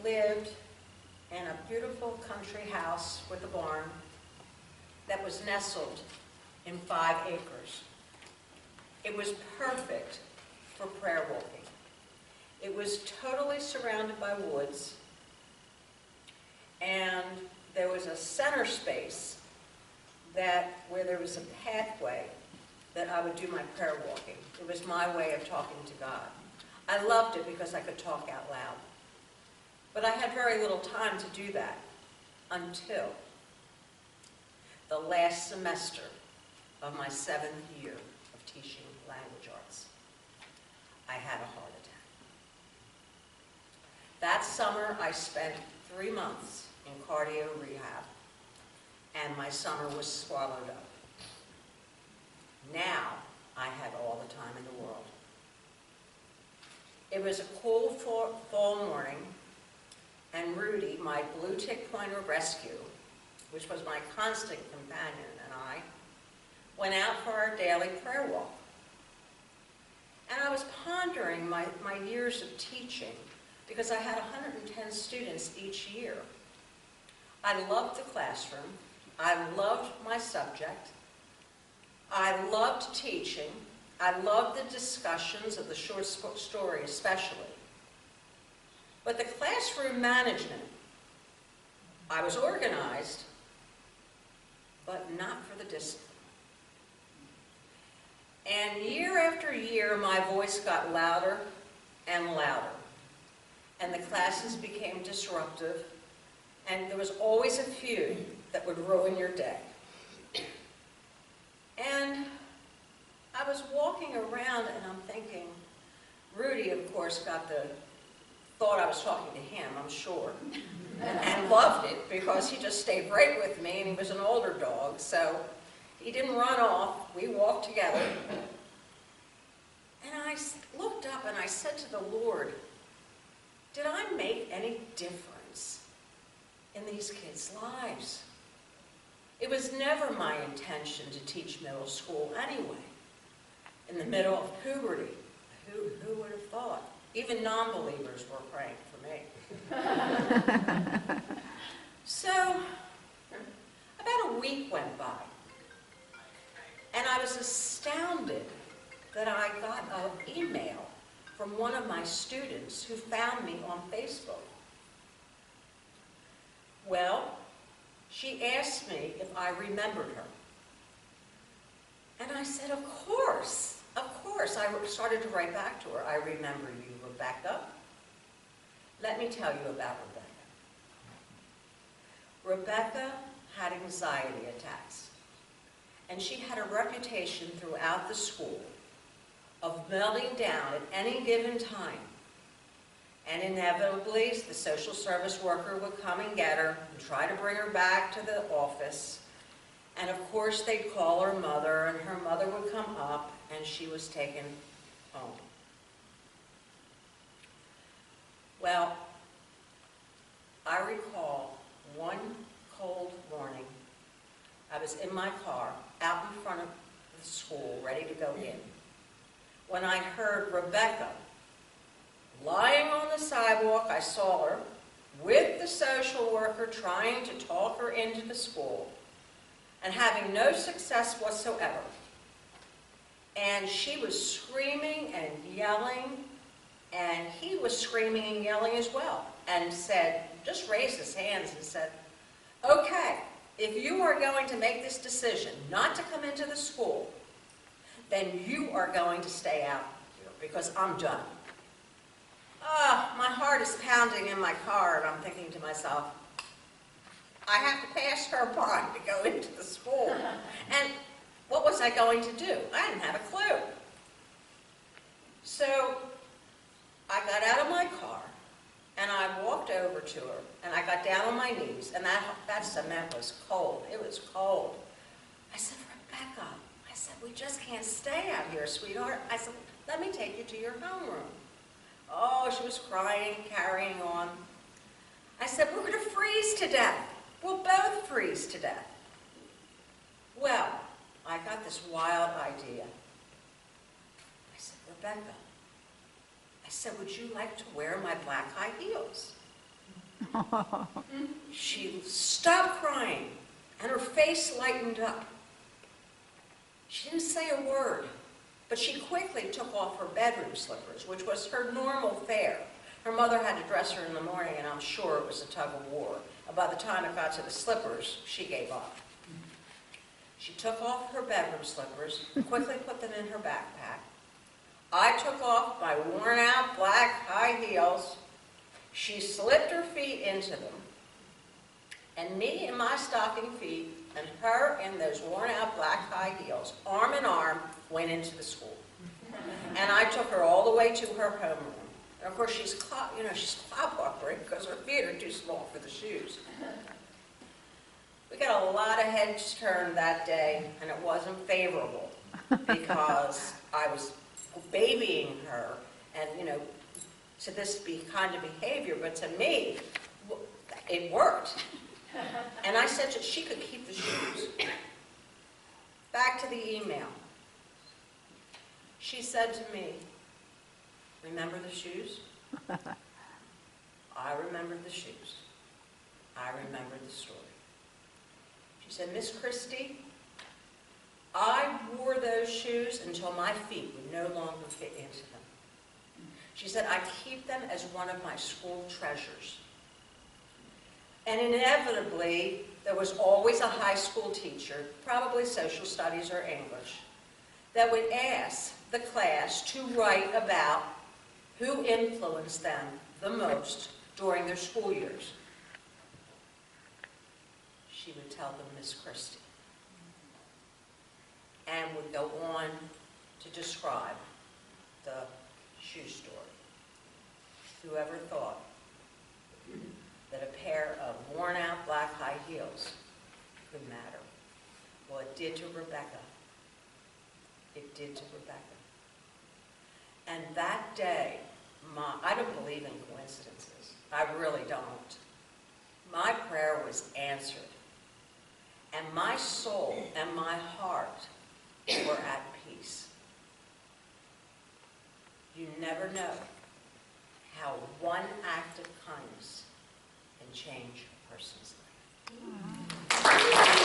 lived in a beautiful country house with a barn that was nestled in 5 acres. It was perfect for prayer walking. It was totally surrounded by woods, and there was a center space where there was a pathway that I would do my prayer walking. It was my way of talking to God. I loved it because I could talk out loud. But I had very little time to do that until the last semester of my 7th year of teaching language arts. I had a heart attack. That summer, I spent 3 months in cardio rehab, and my summer was swallowed up. Now, I had all the time in the world. It was a cool fall morning, and Rudy, my blue tick pointer rescue, which was my constant companion, and I went out for our daily prayer walk. And I was pondering my years of teaching, because I had 110 students each year. I loved the classroom. I loved my subject. I loved teaching. I loved the discussions of the short story especially. But the classroom management, I was organized, but not for the discipline. And year after year, my voice got louder and louder. And the classes became disruptive, and there was always a few that would ruin your day. And I was walking around and I'm thinking, Rudy, of course, thought I was talking to him, I'm sure, and loved it because he just stayed right with me, and he was an older dog, so he didn't run off. We walked together. And I looked up and I said to the Lord, did I make any difference in these kids' lives? It was never my intention to teach middle school anyway. In the middle of puberty, who would have thought? Even non-believers were praying for me. So, about a week went by, and I was astounded that I got an email from one of my students who found me on Facebook. Well, she asked me if I remembered her. And I said, of course, of course. I started to write back to her. I remember you, Rebecca. Let me tell you about Rebecca. Rebecca had anxiety attacks. And she had a reputation throughout the school of melting down at any given time. And inevitably, the social service worker would come and get her and try to bring her back to the office. And of course, they'd call her mother, and her mother would come up, and she was taken home. Well, I recall one cold morning, I was in my car, out in front of the school, ready to go in, when I heard Rebecca lying on the sidewalk. I saw her with the social worker trying to talk her into the school and having no success whatsoever. And she was screaming and yelling, and he was screaming and yelling as well, and said, just raised his hands and said, okay, if you are going to make this decision not to come into the school, then you are going to stay out here because I'm done. My heart is pounding in my car, and I'm thinking to myself, I have to pass her by to go into the school. And what was I going to do? I didn't have a clue. So I got out of my car, and I walked over to her, and I got down on my knees, and that cement was cold. It was cold. I said, Rebecca, I said, we just can't stay out here, sweetheart. I said, let me take you to your homeroom. Oh, she was crying, carrying on. I said, we're going to freeze to death. We'll both freeze to death. Well, I got this wild idea. I said, Rebecca, I said, would you like to wear my black high heels? She stopped crying, and her face lightened up. She didn't say a word, but she quickly took off her bedroom slippers, which was her normal fare. Her mother had to dress her in the morning, and I'm sure it was a tug of war. By the time it got to the slippers, she gave up. She took off her bedroom slippers, quickly put them in her backpack. I took off my worn-out black high heels. She slipped her feet into them, and me in my stocking feet and her in those worn-out black high heels, arm in arm, went into the school. And I took her all the way to her homeroom. And of course, she's clobwalkering because her feet are too small for the shoes. We got a lot of heads turned that day, and it wasn't favorable because I was babying her, and to this kind of behavior, but to me, it worked. And I said she could keep the shoes. Back to the email. She said to me, "Remember the shoes?" I remembered the shoes. I remembered the story. She said, "Miss Christie, I wore those shoes until my feet would no longer fit into them." She said, "I keep them as one of my school treasures." And inevitably, there was always a high school teacher, probably social studies or English, that would ask the class to write about who influenced them the most during their school years. She would tell them Miss Christie, and would go on to describe the shoe story. Whoever thought that a pair of worn-out black high heels could matter? Well, it did to Rebecca. It did to Rebecca. And that day, I don't believe in coincidences. I really don't. My prayer was answered. And my soul and my heart were at peace. You never know how one act of kindness can change a person's life.